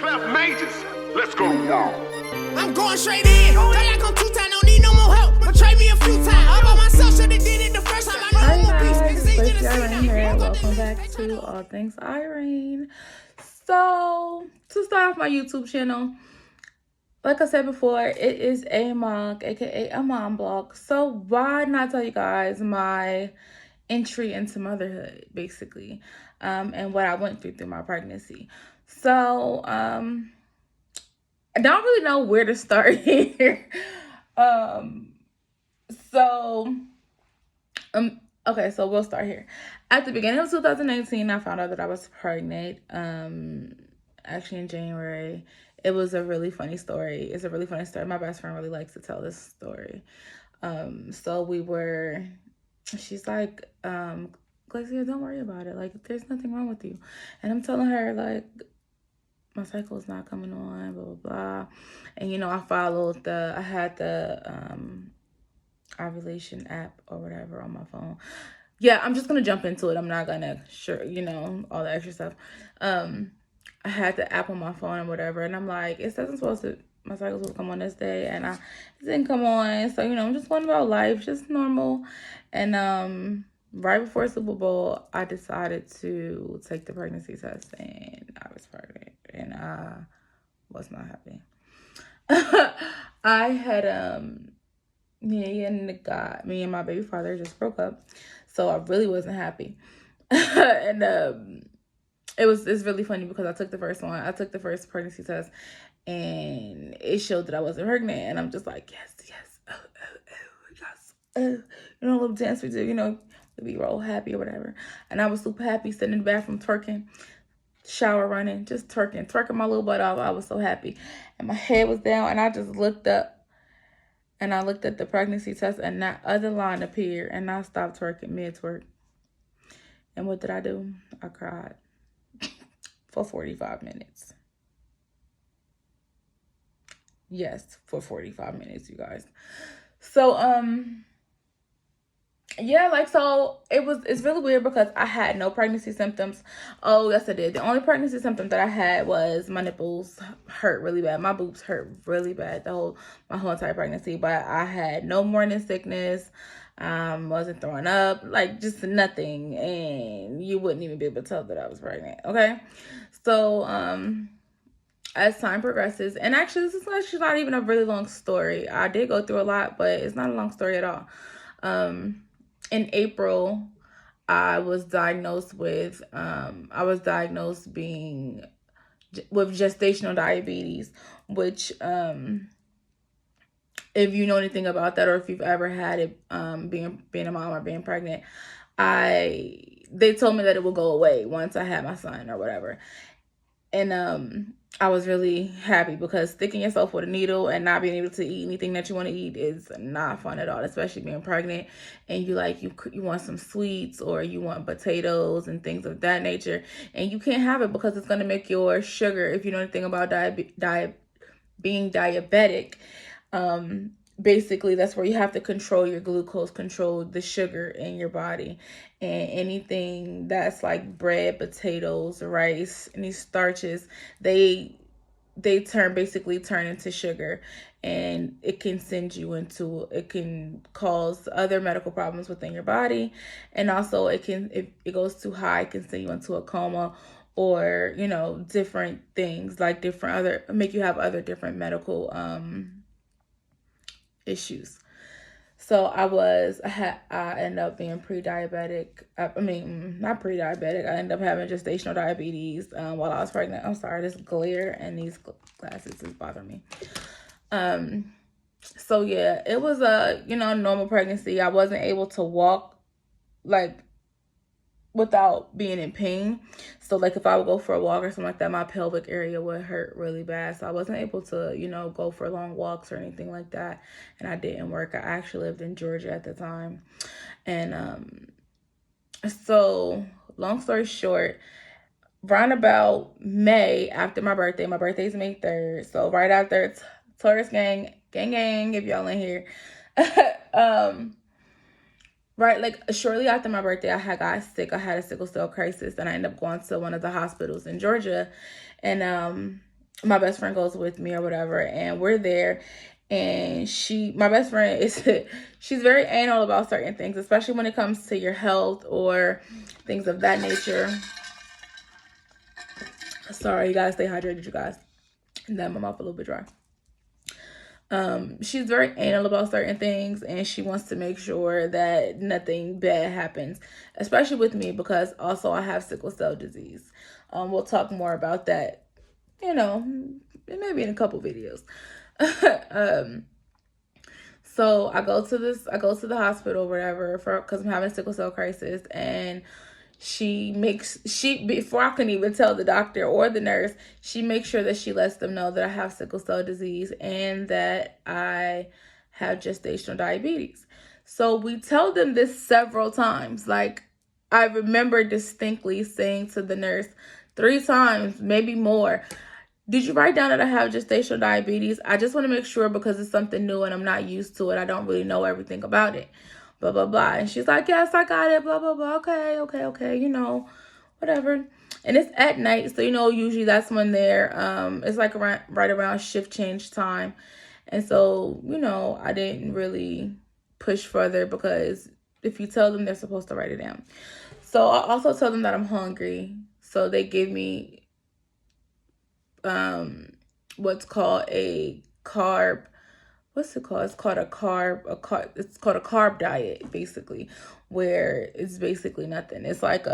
Clef majors. Let's go, y'all. I'm going straight in. Feel like I'm 2 times, don't need no more help. Betray me a few times. All by myself, should've did it the first time. I know Hi I'm more guys, beast. it's Lacey Irene here. Welcome back to All Things Irene. So, to start off my YouTube channel, like I said before, it is a mug, aka a mom blog. So why not tell you guys my entry into motherhood, basically, and what I went through my pregnancy. So, I don't really know where to start here. So, okay, so we'll start here. At the beginning of 2019, I found out that I was pregnant. Actually in January. It was a really funny story. It's a really funny story. My best friend really likes to tell this story. So she's like, Glacia, don't worry about it. Like, there's nothing wrong with you. And I'm telling her, like, my cycle is not coming on, blah, blah, blah. And, you know, I had the ovulation app or whatever on my phone. Yeah, I'm just going to jump into it. I'm not going to, all the extra stuff. I had the app on my phone and whatever, and I'm like, my cycle's supposed to come on this day, and it didn't come on. So, you know, I'm just going about life, just normal. And right before Super Bowl, I decided to take the pregnancy test, and I was pregnant, and I was not happy. I had me and my baby father just broke up, so I really wasn't happy. And it's really funny because I took the first pregnancy test, and it showed that I wasn't pregnant, and I'm just like, yes, yes, you know, a little dance we do, you know, we were all happy or whatever. And I was super happy, sitting in the bathroom twerking, shower running, just twerking my little butt off. I was so happy, and my head was down, and I just looked up, and I looked at the pregnancy test, and that other line appeared, and I stopped twerking mid-twerk. And what did I do? I cried for 45 minutes. Yes, for 45 minutes, you guys. So, yeah, like, so it's really weird because I had no pregnancy symptoms. Oh, yes, I did. The only pregnancy symptom that I had was my nipples hurt really bad. My boobs hurt really bad my whole entire pregnancy, but I had no morning sickness. Wasn't throwing up, like, just nothing, and you wouldn't even be able to tell that I was pregnant. Okay, so as time progresses, and actually this is actually not even a really long story. I did go through a lot, but it's not a long story at all. In April, I was diagnosed with gestational diabetes, which if you know anything about that, or if you've ever had it, being a mom or being pregnant, they told me that it will go away once I had my son or whatever. And I was really happy because sticking yourself with a needle and not being able to eat anything that you want to eat is not fun at all, especially being pregnant. And you want some sweets, or you want potatoes and things of that nature, and you can't have it because it's going to make your sugar, if you know anything about being diabetic, basically that's where you have to control your glucose, control the sugar in your body, and anything that's like bread, potatoes, rice, and these starches, they turn into sugar, and it can cause other medical problems within your body. And also if it goes too high, it can send you into a coma, or, you know, different things, like make you have other different medical issues. So I ended up being pre-diabetic. Not pre-diabetic. I ended up having gestational diabetes while I was pregnant. I'm sorry, this glare and these glasses is bothering me. So yeah, it was a, you know, normal pregnancy. I wasn't able to walk, like, without being in pain. So, like, if I would go for a walk or something like that, my pelvic area would hurt really bad. So I wasn't able to, you know, go for long walks or anything like that. And I didn't work. I actually lived in Georgia at the time. And so long story short, round about May, after my birthday's May 3rd. So right after Taurus gang, if y'all in here. Right, like, shortly after my birthday, I got sick. I had a sickle cell crisis, and I ended up going to one of the hospitals in Georgia. And my best friend goes with me or whatever, and we're there. And my best friend is, she's very anal about certain things, especially when it comes to your health or things of that nature. Sorry, you gotta stay hydrated, you guys. And then my mouth a little bit dry. She's very anal about certain things, and she wants to make sure that nothing bad happens, especially with me, because also I have sickle cell disease. We'll talk more about that, maybe in a couple videos. So I go to the hospital, whatever, because I'm having a sickle cell crisis, and before I can even tell the doctor or the nurse, she makes sure that she lets them know that I have sickle cell disease and that I have gestational diabetes. So we tell them this several times. Like, I remember distinctly saying to the nurse 3 times, maybe more, did you write down that I have gestational diabetes? I just want to make sure, because it's something new and I'm not used to it. I don't really know everything about it. Blah, blah, blah. And she's like, yes, I got it. Blah, blah, blah. Okay. Whatever. And it's at night. So, usually that's when it's like right around shift change time. And so, I didn't really push further, because if you tell them, they're supposed to write it down. So I also tell them that I'm hungry. So they give me what's called a carb. What's it called? It's called a carb diet, basically, where it's basically nothing. It's like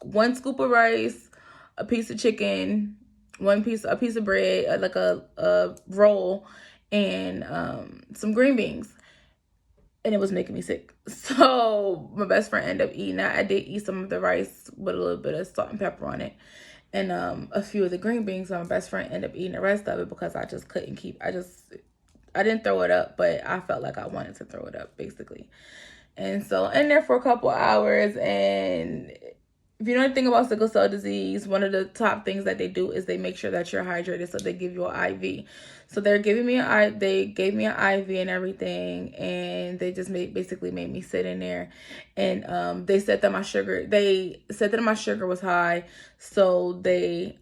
one scoop of rice, a piece of chicken, a piece of bread, like a roll, and some green beans. And it was making me sick. So my best friend ended up eating that. I did eat some of the rice with a little bit of salt and pepper on it, and a few of the green beans. So my best friend ended up eating the rest of it, because I just couldn't keep. I didn't throw it up, but I felt like I wanted to throw it up, basically. And so in there for a couple hours. And if you know anything about sickle cell disease, one of the top things that they do is they make sure that you're hydrated. So they give you an IV. So they gave me an IV and everything, and they just basically made me sit in there. And they said that my sugar was high, so they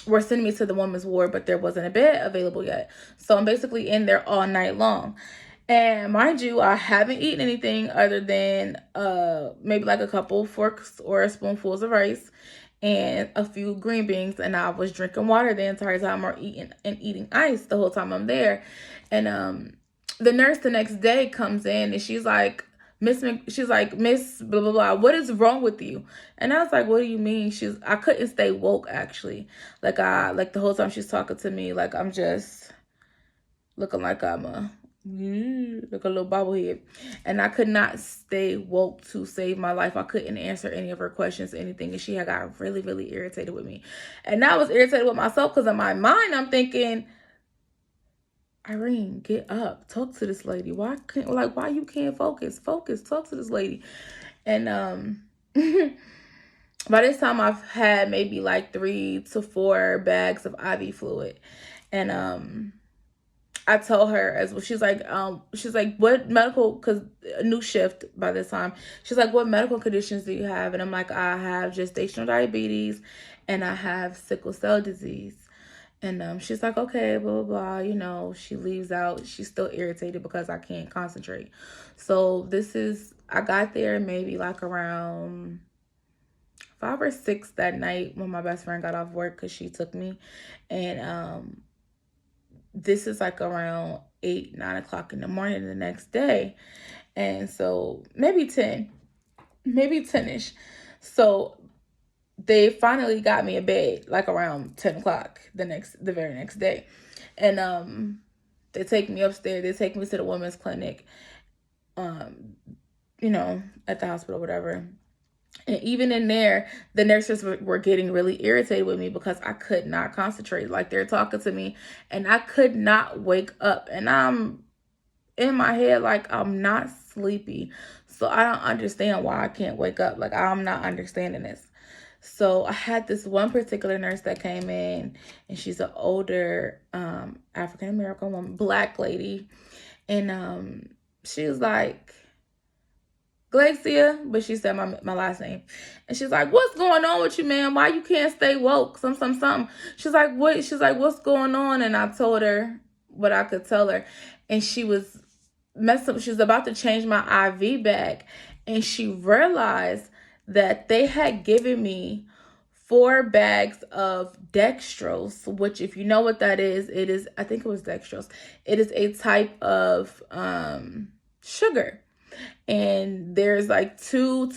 were sending me to the women's ward, but there wasn't a bed available yet. So I'm basically in there all night long. And mind you, I haven't eaten anything other than maybe like a couple forks or spoonfuls of rice and a few green beans. And I was drinking water the entire time, or eating ice the whole time I'm there. And the nurse the next day comes in, and she's like, Miss blah, blah, blah, what is wrong with you? And I was like, what do you mean? I couldn't stay woke, actually. Like the whole time she's talking to me, like I'm just looking like I'm like a little bobblehead. And I could not stay woke to save my life. I couldn't answer any of her questions, anything. And she had got really, really irritated with me. And I was irritated with myself, because in my mind, I'm thinking, Irene, get up, talk to this lady. Why you can't focus? Talk to this lady. And by this time I've had maybe like 3 to 4 bags of IV fluid. And I told her as well, she's like, what medical, because a new shift by this time, she's like, what medical conditions do you have? And I'm like, I have gestational diabetes and I have sickle cell disease. And she's like, okay, blah, blah, blah. She leaves out. She's still irritated because I can't concentrate. So I got there maybe like around 5 or 6 that night when my best friend got off work, because she took me. And this is like around 8, 9 o'clock in the morning the next day. And so maybe 10-ish. So they finally got me a bed like around 10 o'clock the very next day. And they take me upstairs. They take me to the women's clinic, at the hospital, whatever. And even in there, the nurses were getting really irritated with me, because I could not concentrate. Like, they're talking to me and I could not wake up. And I'm in my head like I'm not sleepy. So I don't understand why I can't wake up. Like, I'm not understanding this. So I had this one particular nurse that came in, and she's an older African-American woman, Black lady. And she was like, Glacia, but she said my last name. And she's like, what's going on with you, man? Why you can't stay woke? Something. She's like, what? She's like, what's going on? And I told her what I could tell her. And she was messing up. She was about to change my IV bag. And she realized that they had given me 4 bags of dextrose, which, if you know what that is, it is, I think it was dextrose. It is a type of sugar. And there's like 2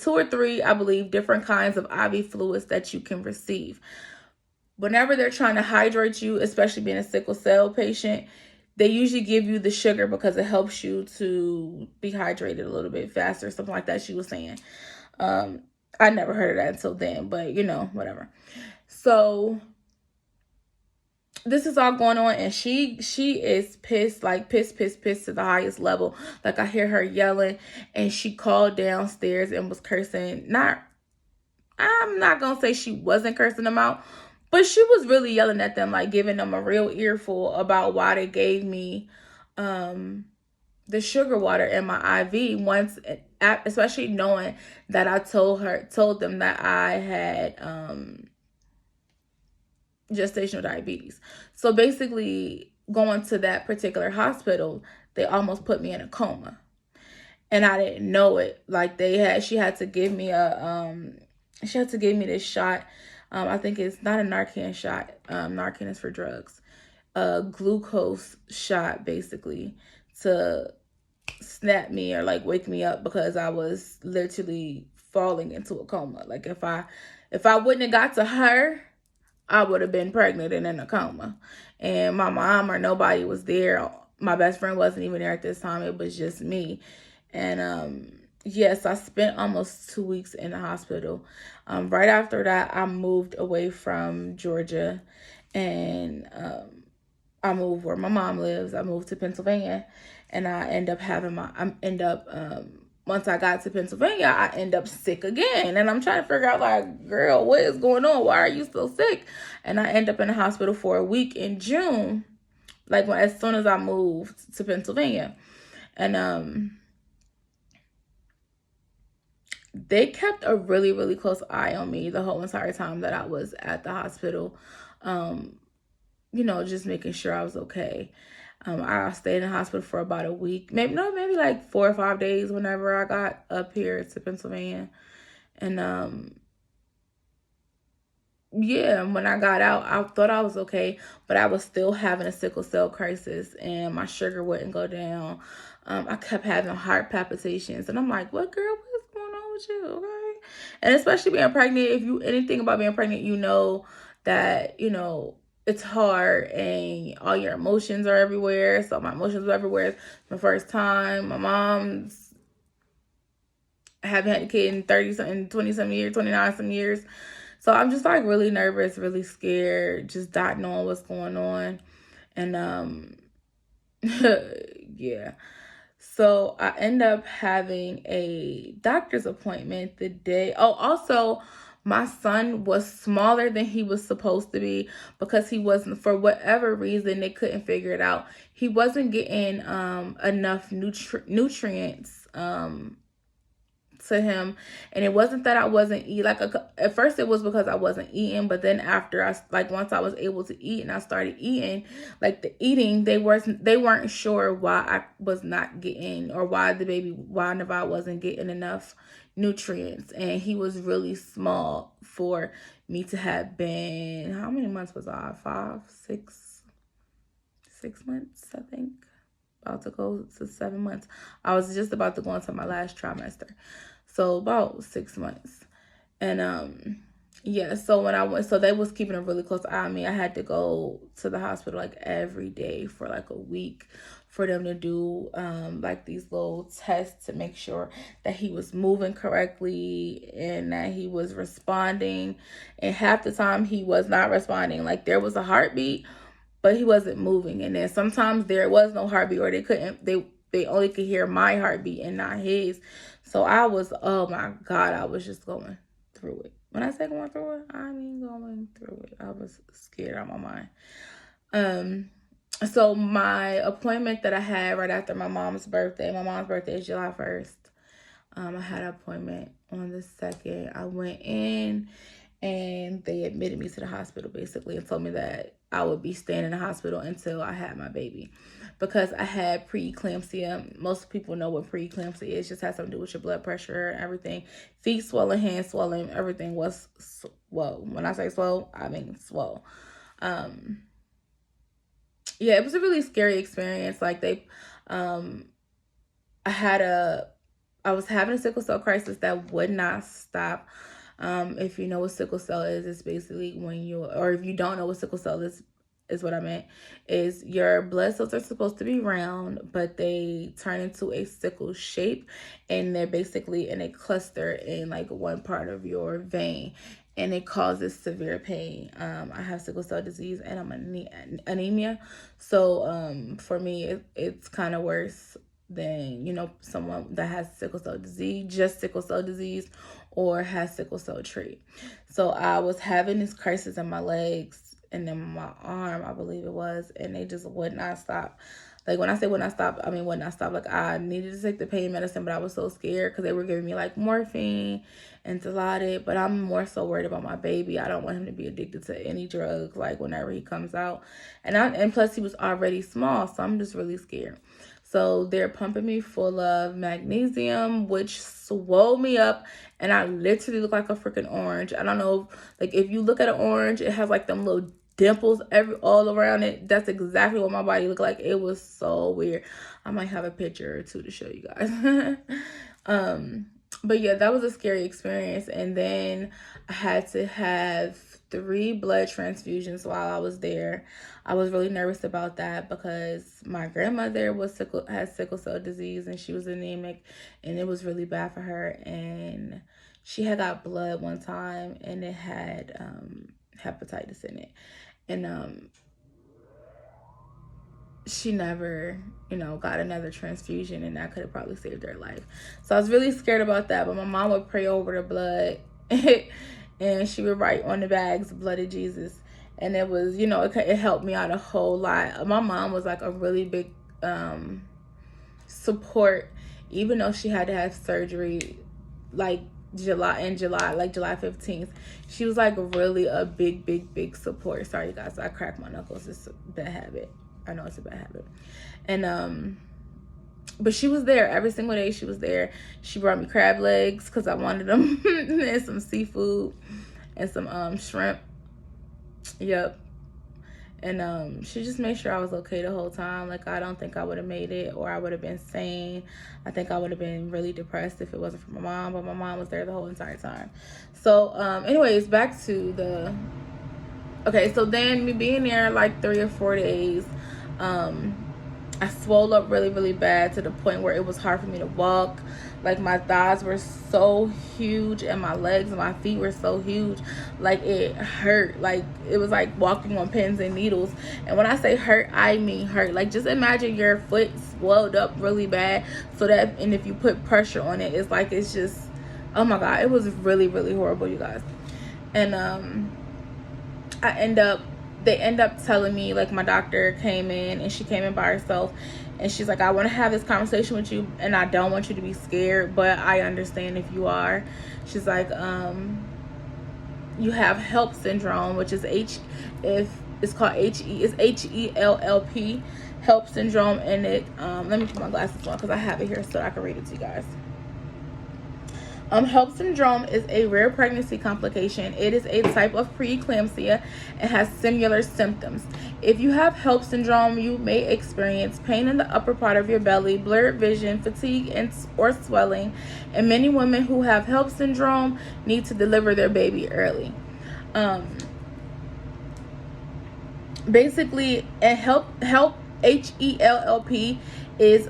or 3, I believe, different kinds of IV fluids that you can receive. Whenever they're trying to hydrate you, especially being a sickle cell patient, they usually give you the sugar because it helps you to be hydrated a little bit faster, something like that she was saying. I never heard of that until then, but whatever. So this is all going on, and she is pissed, like pissed to the highest level. Like, I hear her yelling, and she called downstairs and was cursing. I'm not gonna say she wasn't cursing them out, but she was really yelling at them, like giving them a real earful about why they gave me the sugar water in my IV once, especially knowing that I told them that I had gestational diabetes. So basically, going to that particular hospital, they almost put me in a coma, and I didn't know it. Like, she had to give me this shot. I think it's not a Narcan shot. Narcan is for drugs. A glucose shot, basically, to snap me or like wake me up, because I was literally falling into a coma. Like, if I wouldn't have got to her, I would have been pregnant and in a coma. And my mom or nobody was there. My best friend wasn't even there at this time. It was just me. And yes, I spent almost 2 weeks in the hospital. Right after that, I moved away from Georgia, and I moved where my mom lives. I moved to Pennsylvania, and once I got to Pennsylvania, I end up sick again. And I'm trying to figure out, like, girl, what is going on? Why are you so sick? And I end up in the hospital for a week in June, like as soon as I moved to Pennsylvania. And they kept a really, really close eye on me the whole entire time that I was at the hospital. Just making sure I was okay. I stayed in the hospital for about a week, maybe like 4 or 5 days whenever I got up here to Pennsylvania. And when I got out, I thought I was okay, but I was still having a sickle cell crisis, and my sugar wouldn't go down. I kept having heart palpitations, and I'm like, what, girl, what's going on with you? Okay. And especially being pregnant, if you anything about being pregnant, that it's hard, and all your emotions are everywhere. So my emotions were everywhere. It's my first time. My mom's haven't had a kid in 30-something, 20-some years, 29-some years. So I'm just like really nervous, really scared, just not knowing what's going on. And yeah. So I end up having a doctor's appointment the day. Oh, also, my son was smaller than he was supposed to be, because he wasn't, for whatever reason, they couldn't figure it out. He wasn't getting enough nutrients to him. And it wasn't that I wasn't eating. Like, at first it was because I wasn't eating, but then after once I was able to eat and I started eating, like the eating, they weren't sure why I was not getting, or why Navad wasn't getting enough nutrients. And he was really small for me to have been, how many months was I? 6 months, I think. About to go to 7 months. I was just about to go into my last trimester. So about 6 months. And so when I went, so they was keeping a really close eye on me. I had to go to the hospital like every day for like a week for them to do like these little tests to make sure that he was moving correctly and that he was responding. And half the time he was not responding. Like, there was a heartbeat, but he wasn't moving. And then sometimes there was no heartbeat, or they only could hear my heartbeat and not his. So I was, oh my God, I was just going through it. When I say going through it, I mean going through it. I was scared out of my mind. So my appointment that I had right after my mom's birthday is July 1st. I had an appointment on the 2nd. I went in and they admitted me to the hospital basically and told me that I would be staying in the hospital until I had my baby, because I had preeclampsia. Most people know what preeclampsia is. It just has something to do with your blood pressure and everything. Feet swelling, hands swelling, everything was swole. When I say swole, I mean swole. Yeah, it was a really scary experience. Like I was having a sickle cell crisis that would not stop. If you know what sickle cell is, it's basically or if you don't know what sickle cell is what I meant, is your blood cells are supposed to be round, but they turn into a sickle shape, and they're basically in a cluster in like one part of your vein, and it causes severe pain. I have sickle cell disease and I'm anemia. So for me, it's kind of worse than, someone that has sickle cell disease, just sickle cell disease, or has sickle cell trait. So I was having this crisis in my legs and then my arm, I believe it was, and they just would not stop. Like, when I say would not stop, I mean would not stop. Like, I needed to take the pain medicine, but I was so scared because they were giving me like morphine and Dilaudid. But I'm more so worried about my baby. I don't want him to be addicted to any drugs, like, whenever he comes out. And plus he was already small, so I'm just really scared. So they're pumping me full of magnesium, which swole me up, and I literally look like a freaking orange. I don't know, like, if you look at an orange, it has like them little dimples all around it. That's exactly what my body looked like. It was so weird. I might have a picture or two to show you guys. But yeah, that was a scary experience. And then I had to have 3 blood transfusions while I was there. I was really nervous about that because my grandmother had sickle cell disease, and she was anemic, and it was really bad for her. And she had got blood one time, and it had hepatitis in it. And she never, got another transfusion, and that could have probably saved her life. So I was really scared about that. But my mom would pray over the blood and she would write on the bags, blood of Jesus. And it was, it helped me out a whole lot. My mom was like a really big support, even though she had to have surgery like July 15th. She was like really a big support. Sorry guys, I cracked my knuckles. It's a bad habit. I know it's a bad habit. And but she was there every single day. She was there. She brought me crab legs because I wanted them, and some seafood and some shrimp. Yep. And she just made sure I was okay the whole time. Like, I don't think I would have made it, or I would have been sane. I think I would have been really depressed if it wasn't for my mom, but my mom was there the whole entire time. So anyways, back to okay, so then me being there like 3 or 4 days, I swole up really bad to the point where it was hard for me to walk. Like, my thighs were so huge, and my legs and my feet were so huge. Like, it hurt. Like, it was like walking on pins and needles. And when I say hurt, I mean hurt. Like, just imagine your foot swelled up really bad, and if you put pressure on it, it's just, oh my God, it was really horrible, you guys. And they end up telling me, like, my doctor came in, and she came in by herself, and she's like, I want to have this conversation with you, and I don't want you to be scared, but I understand if you are. She's like, you have HELLP syndrome, which is it's called HELLP, HELLP syndrome. And it let me put my glasses on because I have it here so I can read it to you guys. HELLP syndrome is a rare pregnancy complication. It is a type of preeclampsia and has similar symptoms. If you have HELLP syndrome, you may experience pain in the upper part of your belly, blurred vision, fatigue, or swelling. And many women who have HELLP syndrome need to deliver their baby early. Basically, and HELLP HELLP is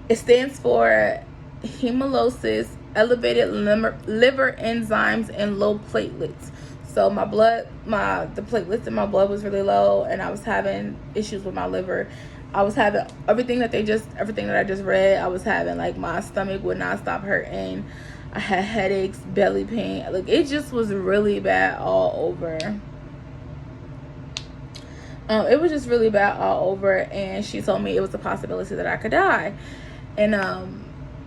it stands for hemolysis, elevated liver enzymes, and low platelets. So the platelets in my blood was really low, and I was having issues with my liver. I was having everything that I just read. I was having, like, my stomach would not stop hurting. I had headaches, belly pain. Like, it just was really bad all over. It was just really bad all over, and she told me it was a possibility that I could die. And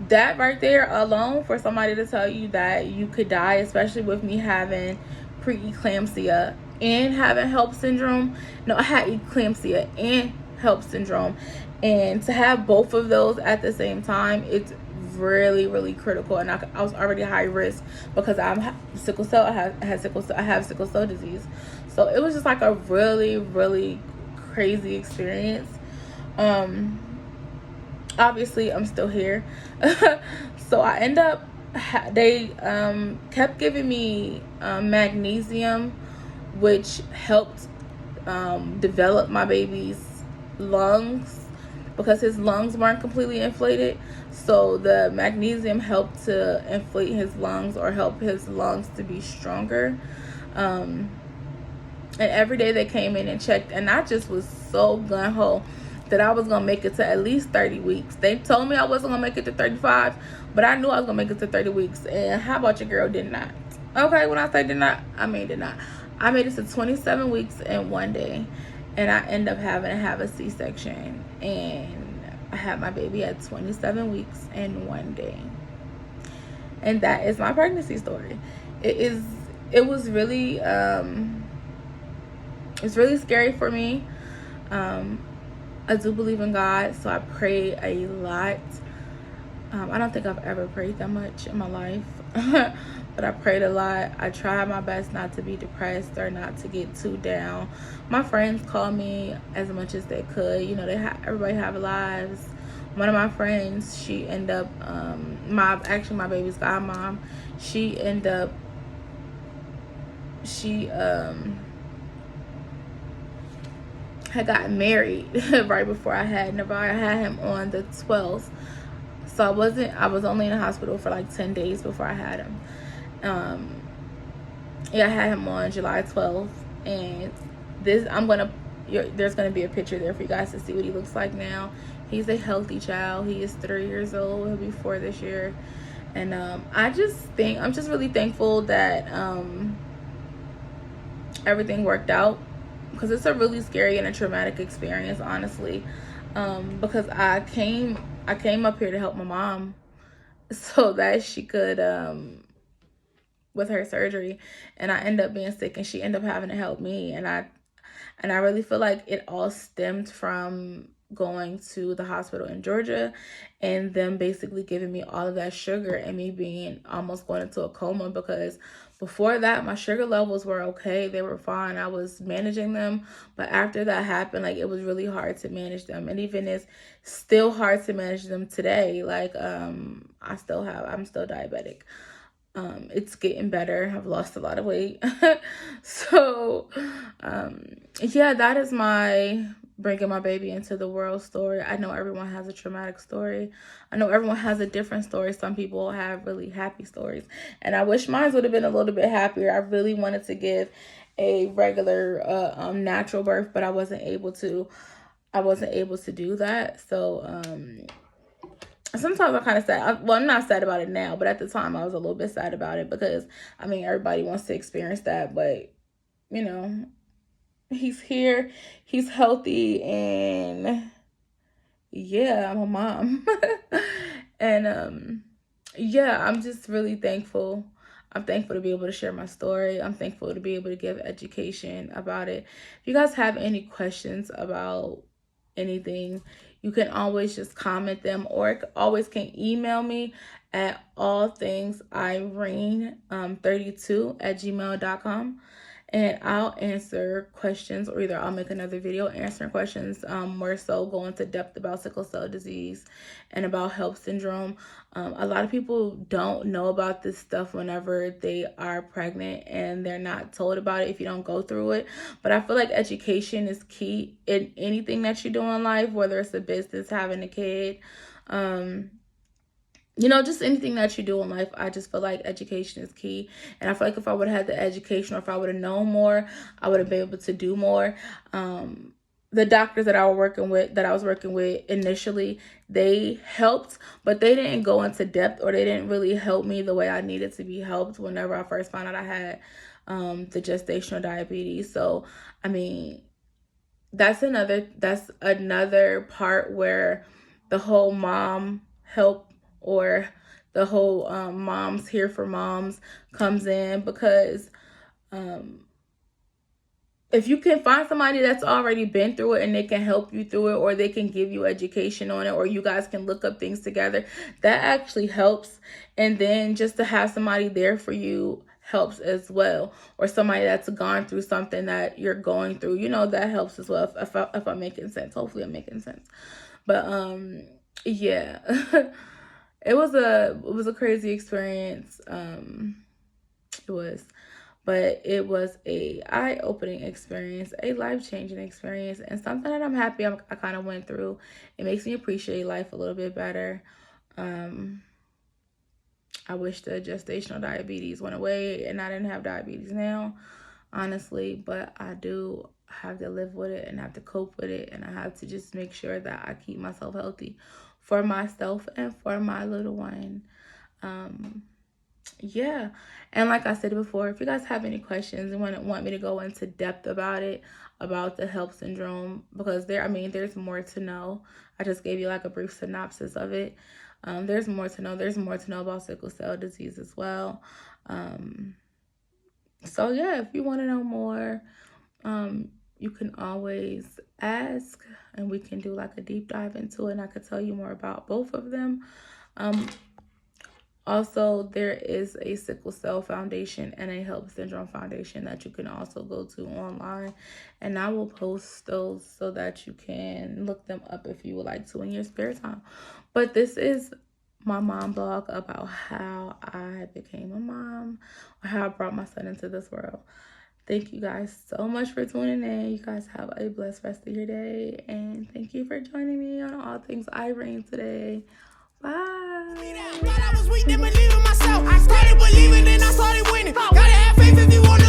that right there alone, for somebody to tell you that you could die, especially with me having preeclampsia and having HELLP syndrome. No, I had eclampsia and HELLP syndrome, and to have both of those at the same time, it's really, really critical. And I was already high risk because I'm sickle cell. I have sickle cell disease, so it was just like a really, really crazy experience. Obviously I'm still here. So I end up, they kept giving me magnesium, which helped develop my baby's lungs, because his lungs weren't completely inflated. So the magnesium helped to inflate his lungs, or help his lungs to be stronger. And every day they came in and checked, and I just was so gung-ho that I was gonna make it to at least 30 weeks. They told me I wasn't gonna make it to 35, but I knew I was gonna make it to 30 weeks. And how about your girl did not? Okay, when I say did not, I mean did not. I made it to 27 weeks in one day, and I ended up having to have a C-section, and I had my baby at 27 weeks in one day. And that is my pregnancy story. It was really it's really scary for me. I do believe in God, so I pray a lot. I don't think I've ever prayed that much in my life, but I prayed a lot. I tried my best not to be depressed or not to get too down. My friends called me as much as they could. You know, everybody have lives. One of my friends, she ended up, my baby's godmom, she had gotten married right before I had Navarre. I had him on the 12th. So I was only in the hospital for like 10 days before I had him. Yeah, I had him on July 12th. And there's going to be a picture there for you guys to see what he looks like now. He's a healthy child. He is 3 years old. He'll be 4 this year. And I'm just really thankful that everything worked out, because it's a really scary and a traumatic experience, honestly. Because I came up here to help my mom so that she could with her surgery, and I ended up being sick, and she ended up having to help me. And I really feel like it all stemmed from going to the hospital in Georgia and them basically giving me all of that sugar, and me being almost going into a coma, because before that my sugar levels were okay. They were fine. I was managing them. But after that happened, like, it was really hard to manage them. And even it's still hard to manage them today. Like, I'm still diabetic. It's getting better. I've lost a lot of weight. So, yeah, that is my bringing my baby into the world story. I know everyone has a traumatic story. I know everyone has a different story. Some people have really happy stories, and I wish mine would have been a little bit happier. I really wanted to give a regular natural birth, but I wasn't able to do that. So sometimes I'm kind of sad. I'm not sad about it now, but at the time I was a little bit sad about it, because I mean, everybody wants to experience that, but you know, he's here, he's healthy, and yeah, I'm a mom. And yeah, I'm just really thankful. I'm thankful to be able to share my story. I'm thankful to be able to give education about it. If you guys have any questions about anything, you can always just comment them, or always can email me at allthingsirene32@gmail.com. And I'll answer questions, or either I'll make another video answering questions, more so go into depth about sickle cell disease and about HELLP syndrome. A lot of people don't know about this stuff whenever they are pregnant, and they're not told about it if you don't go through it. But I feel like education is key in anything that you do in life, whether it's a business, having a kid, you know, just anything that you do in life. I just feel like education is key. And I feel like if I would have had the education, or if I would have known more, I would have been able to do more. The doctors that I was working with initially, they helped, but they didn't go into depth, or they didn't really help me the way I needed to be helped whenever I first found out I had the gestational diabetes. So, I mean, that's another part where the whole mom help, or the whole moms here for moms comes in, because if you can find somebody that's already been through it and they can help you through it, or they can give you education on it, or you guys can look up things together, that actually helps. And then just to have somebody there for you helps as well, or somebody that's gone through something that you're going through, that helps as well. If I'm making sense, hopefully I'm making sense. But yeah. It was a crazy experience. It was. But it was a eye-opening experience, a life-changing experience, and something that I'm happy I kind of went through. It makes me appreciate life a little bit better. I wish the gestational diabetes went away and I didn't have diabetes now, honestly, but I do have to live with it and have to cope with it, and I have to just make sure that I keep myself healthy for myself and for my little one. Yeah, and like I said before, if you guys have any questions and want me to go into depth about it, about the HELP syndrome, because there's more to know. I just gave you like a brief synopsis of it. There's more to know. There's more to know about sickle cell disease as well. So yeah, if you want to know more, you can always ask, and we can do like a deep dive into it, and I could tell you more about both of them. Also, there is a Sickle Cell Foundation and a HELP Syndrome Foundation that you can also go to online. And I will post those so that you can look them up if you would like to in your spare time. But this is my mom blog about how I became a mom, or how I brought my son into this world. Thank you guys so much for tuning in. You guys have a blessed rest of your day. And thank you for joining me on All Things Irene today. Bye. Thought I was weak, then believe in myself. I started believing, then I started winning. Gotta have faith if you want